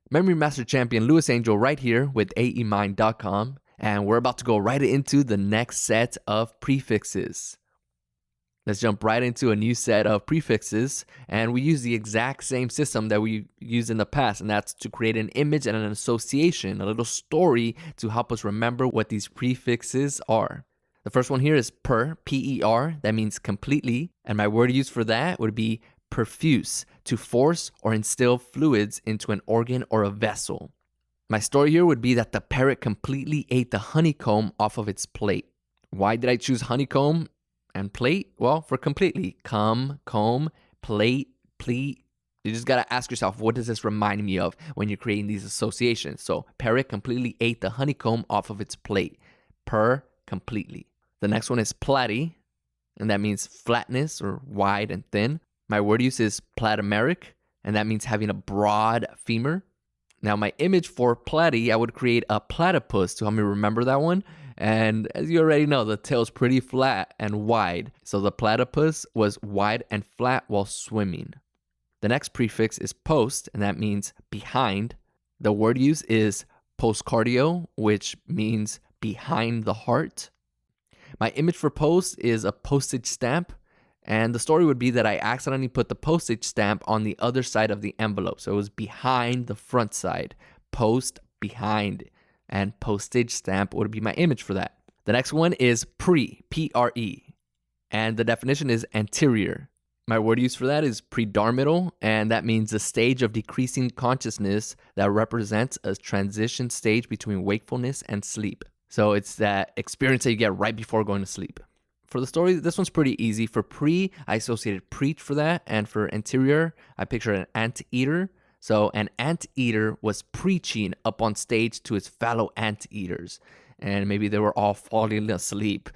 Memory Master Champion Louis Angel right here with aemind.com, and we're about to go right into the next set of prefixes. Let's jump right into a new set of prefixes, and we use the exact same system that we used in the past, and that's to create an image and an association, a little story to help us remember what these prefixes are. The first one here is per, P-E-R, that means completely, and my word used for that would be perfuse, to force or instill fluids into an organ or a vessel. My story here would be that the parrot completely ate the honeycomb off of its plate. Why did I choose honeycomb and plate? Well, for completely. Comb, plate, pleat. You just gotta ask yourself, what does this remind me of when you're creating these associations? So, parrot completely ate the honeycomb off of its plate. Per, completely. The next one is platy, and that means flatness or wide and thin. My word use is platomeric, and that means having a broad femur. Now, my image for platy, I would create a platypus to help me remember that one. And as you already know, the tail's pretty flat and wide. So the platypus was wide and flat while swimming. The next prefix is post, and that means behind. The word use is postcardio, which means behind the heart. My image for post is a postage stamp. And the story would be that I accidentally put the postage stamp on the other side of the envelope. So it was behind the front side. Post, behind. And postage stamp would be my image for that. The next one is pre, P-R-E. And the definition is anterior. My word used for that is predarmital. And that means the stage of decreasing consciousness that represents a transition stage between wakefulness and sleep. So it's that experience that you get right before going to sleep. For the story, this one's pretty easy. For pre, I associated preach for that. And for anterior, I pictured an anteater. So an anteater was preaching up on stage to his fellow anteaters. And maybe they were all falling asleep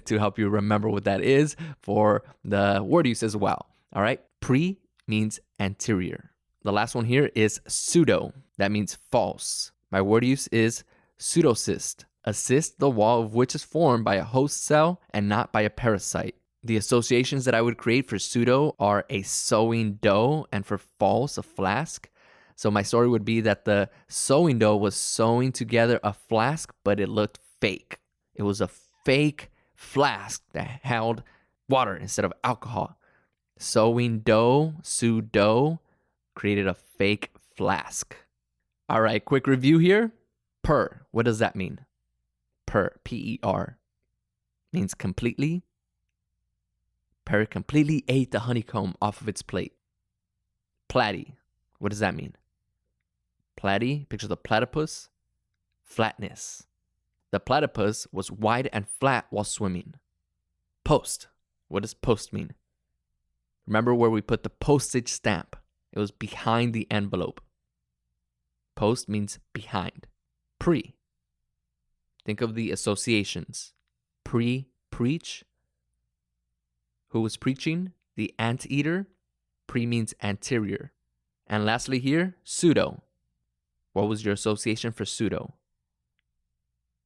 to help you remember what that is for the word use as well. All right. Pre means anterior. The last one here is pseudo. That means false. My word use is pseudocyst. A cyst, the wall of which is formed by a host cell and not by a parasite. The associations that I would create for pseudo are a sewing dough, and for false, a flask. So my story would be that the sewing dough was sewing together a flask, but it looked fake. It was a fake flask that held water instead of alcohol. Sewing dough, pseudo, created a fake flask. All right, quick review here. Per, what does that mean? Per, P-E-R, means completely. Parrot completely ate the honeycomb off of its plate. Platy, what does that mean? Platy, picture the platypus. Flatness. The platypus was wide and flat while swimming. Post, what does post mean? Remember where we put the postage stamp. It was behind the envelope. Post means behind. Pre. Think of the associations. Pre, preach. Who was preaching? The anteater. Pre means anterior. And lastly here, pseudo. What was your association for pseudo?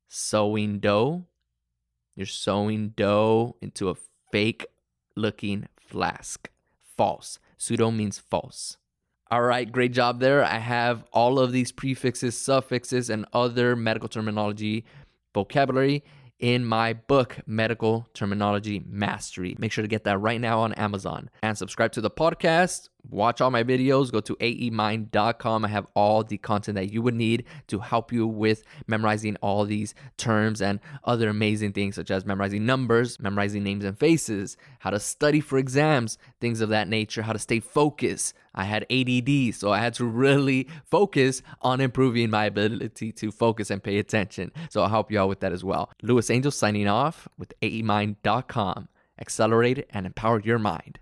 Sewing dough. You're sewing dough into a fake looking flask. False. Pseudo means false. All right, great job there. I have all of these prefixes, suffixes, and other medical terminology vocabulary in my book, Medical Terminology Mastery. Make sure to get that right now on Amazon. And subscribe to the podcast. Watch all my videos. Go to aemind.com. I have all the content that you would need to help you with memorizing all these terms and other amazing things, such as memorizing numbers, memorizing names and faces, how to study for exams, things of that nature, how to stay focused. I had ADD, so I had to really focus on improving my ability to focus and pay attention. So I'll help you out with that as well. Louis Angel signing off with aemind.com. Accelerate and empower your mind.